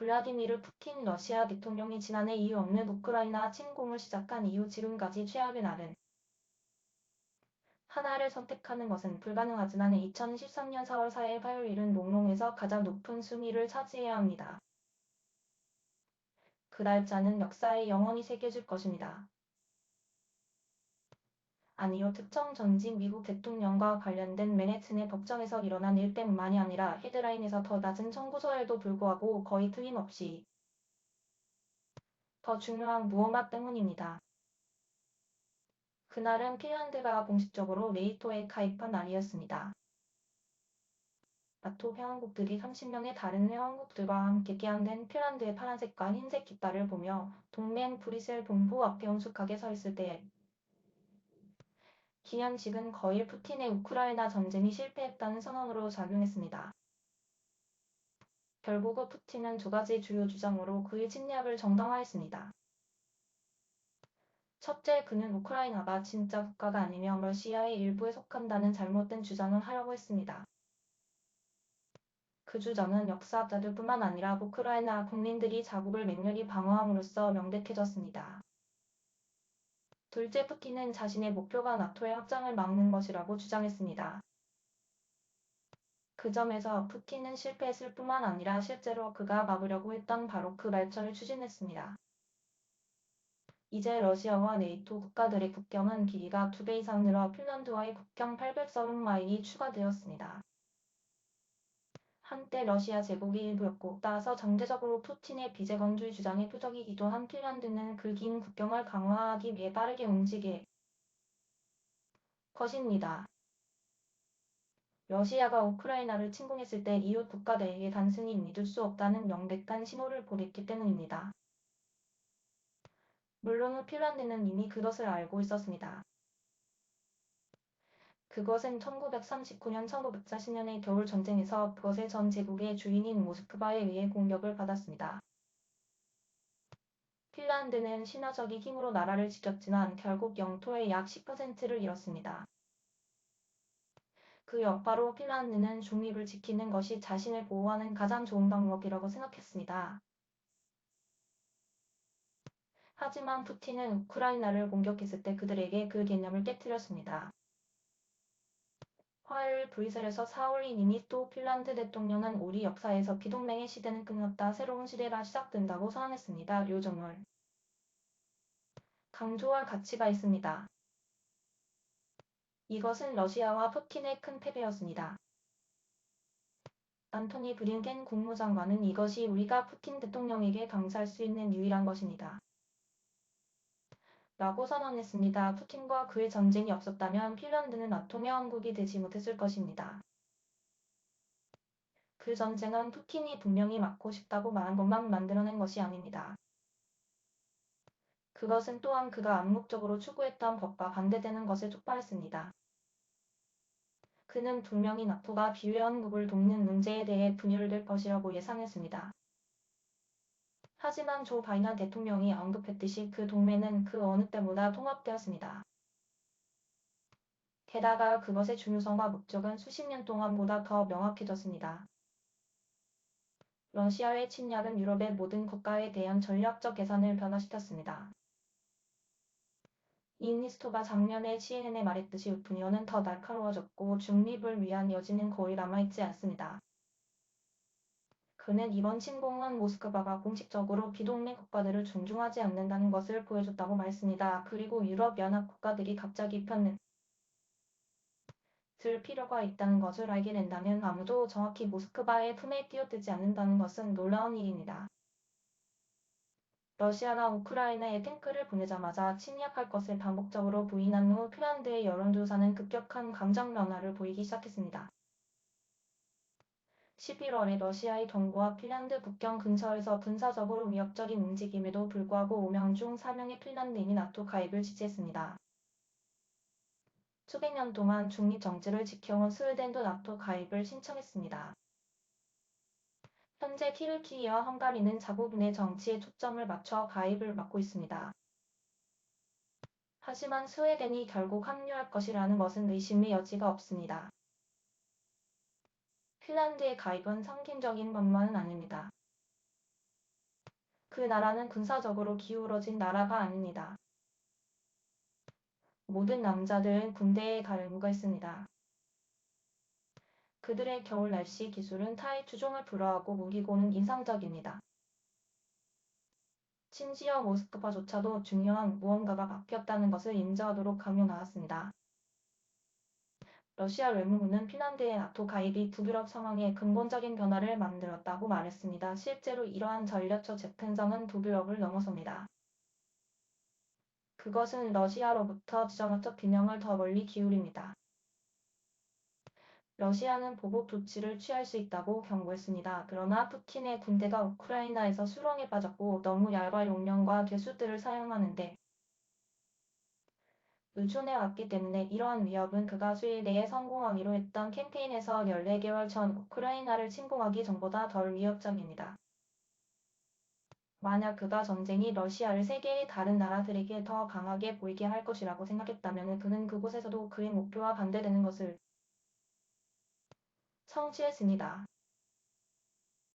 블라디미르 푸틴 러시아 대통령이 지난해 이유 없는 우크라이나 침공을 시작한 이후 지금까지 최악의 날은 하나를 선택하는 것은 불가능하지만 2013년 4월 4일 화요일은 롱롱에서 가장 높은 순위를 차지해야 합니다. 그 날짜는 역사에 영원히 새겨질 것입니다. 아니요. 특정 전직 미국 대통령과 관련된 맨해튼의 법정에서 일어난 일 때문만이 아니라 헤드라인에서 더 낮은 청구서에도 불구하고 거의 틀림없이 더 중요한 무언가 때문입니다. 그날은 핀란드가 공식적으로 네이토에 가입한 날이었습니다. 나토 회원국들이 30명의 다른 회원국들과 함께 개항된 핀란드의 파란색과 흰색 깃발을 보며 동맹 브뤼셀 본부 앞에 엄숙하게 서 있을 때 기념식은 거의 푸틴의 우크라이나 전쟁이 실패했다는 선언으로 작용했습니다. 결국 푸틴은 두 가지 주요 주장으로 그의 침략을 정당화했습니다. 첫째, 그는 우크라이나가 진짜 국가가 아니며 러시아의 일부에 속한다는 잘못된 주장을 하려고 했습니다. 그 주장은 역사학자들뿐만 아니라 우크라이나 국민들이 자국을 맹렬히 방어함으로써 명백해졌습니다. 둘째, 푸틴은 자신의 목표가 나토의 확장을 막는 것이라고 주장했습니다. 그 점에서 푸틴은 실패했을 뿐만 아니라 실제로 그가 막으려고 했던 바로 그 말처를 추진했습니다. 이제 러시아와 네이토 국가들의 국경은 길이가 2배 이상 늘어 핀란드와의 국경 830마일이 추가되었습니다. 한때 러시아 제국의 일부였고 따라서 정제적으로 푸틴의 비재건주의 주장에 표적이기도 한 핀란드는 그 긴 국경을 강화하기 위해 빠르게 움직일 것입니다. 러시아가 우크라이나를 침공했을 때 이웃 국가들에게 단순히 믿을 수 없다는 명백한 신호를 보냈기 때문입니다. 물론 핀란드는 이미 그것을 알고 있었습니다. 그것은 1939년 1940년의 겨울 전쟁에서 그것의 전 제국의 주인인 모스크바에 의해 공격을 받았습니다. 핀란드는 신화적인 힘으로 나라를 지켰지만 결국 영토의 약 10%를 잃었습니다. 그 여파로 핀란드는 중립을 지키는 것이 자신을 보호하는 가장 좋은 방법이라고 생각했습니다. 하지만 푸틴은 우크라이나를 공격했을 때 그들에게 그 개념을 깨뜨렸습니다. 화요일 브뤼셀에서 사울리님이 또 핀란드 대통령은 우리 역사에서 비동맹의 시대는 끝났다. 새로운 시대가 시작된다고 선언했습니다. 요점을 강조할 가치가 있습니다. 이것은 러시아와 푸틴의 큰 패배였습니다. 안토니 블링켄 국무장관은 이것이 우리가 푸틴 대통령에게 감사할 수 있는 유일한 것입니다. 라고 선언했습니다. 푸틴과 그의 전쟁이 없었다면 핀란드는 나토 회원국이 되지 못했을 것입니다. 그 전쟁은 푸틴이 분명히 막고 싶다고 말한 것만 만들어낸 것이 아닙니다. 그것은 또한 그가 암묵적으로 추구했던 것과 반대되는 것을 촉발했습니다. 그는 분명히 나토가 비회원국을 돕는 문제에 대해 분열을 낼 것이라고 예상했습니다. 하지만 조 바이든 대통령이 언급했듯이 그 동맹은 그 어느 때보다 통합되었습니다. 게다가 그것의 중요성과 목적은 수십 년 동안보다 더 명확해졌습니다. 러시아의 침략은 유럽의 모든 국가에 대한 전략적 계산을 변화시켰습니다. 니니스토가 작년에 CNN에 말했듯이 분열은 더 날카로워졌고 중립을 위한 여지는 거의 남아있지 않습니다. 그는 이번 침공은 모스크바가 공식적으로 비동맹 국가들을 존중하지 않는다는 것을 보여줬다고 말했습니다. 그리고 유럽연합 국가들이 갑자기 편을 들 필요가 있다는 것을 알게 된다면 아무도 정확히 모스크바의 품에 뛰어들지 않는다는 것은 놀라운 일입니다. 러시아가 우크라이나에 탱크를 보내자마자 침략할 것을 반복적으로 부인한 후 핀란드의 여론조사는 급격한 감정 변화를 보이기 시작했습니다. 11월에 러시아의 동부와 핀란드 국경 근처에서 군사적으로 위협적인 움직임에도 불구하고 5명 중 4명의 핀란드인이 나토 가입을 지지했습니다. 수백 년 동안 중립 정치를 지켜온 스웨덴도 나토 가입을 신청했습니다. 현재 튀르키예와 헝가리는 자국민의 정치에 초점을 맞춰 가입을 막고 있습니다. 하지만 스웨덴이 결국 합류할 것이라는 것은 의심의 여지가 없습니다. 핀란드의 가입은 상징적인 것만은 아닙니다. 그 나라는 군사적으로 기울어진 나라가 아닙니다. 모든 남자들은 군대에 갈 의무가 있습니다. 그들의 겨울 날씨 기술은 타의 추종을 불허하고 무기고는 인상적입니다. 심지어 모스크바조차도 중요한 무언가가 바뀌었다는 것을 인지하도록 강요나왔습니다. 러시아 외무부는 핀란드의 나토 가입이 북유럽 상황에 근본적인 변화를 만들었다고 말했습니다. 실제로 이러한 전략적 재편성은 북유럽을 넘어섭니다. 그것은 러시아로부터 지정학적 균형을 더 멀리 기울입니다. 러시아는 보복 조치를 취할 수 있다고 경고했습니다. 그러나 푸틴의 군대가 우크라이나에서 수렁에 빠졌고 너무 얇은 용량과 괴수들을 사용하는데 의존해 왔기 때문에 이러한 위협은 그가 수일 내에 성공하기로 했던 캠페인에서 14개월 전 우크라이나를 침공하기 전보다 덜 위협적입니다. 만약 그가 전쟁이 러시아를 세계의 다른 나라들에게 더 강하게 보이게 할 것이라고 생각했다면 그는 그곳에서도 그의 목표와 반대되는 것을 성취했습니다.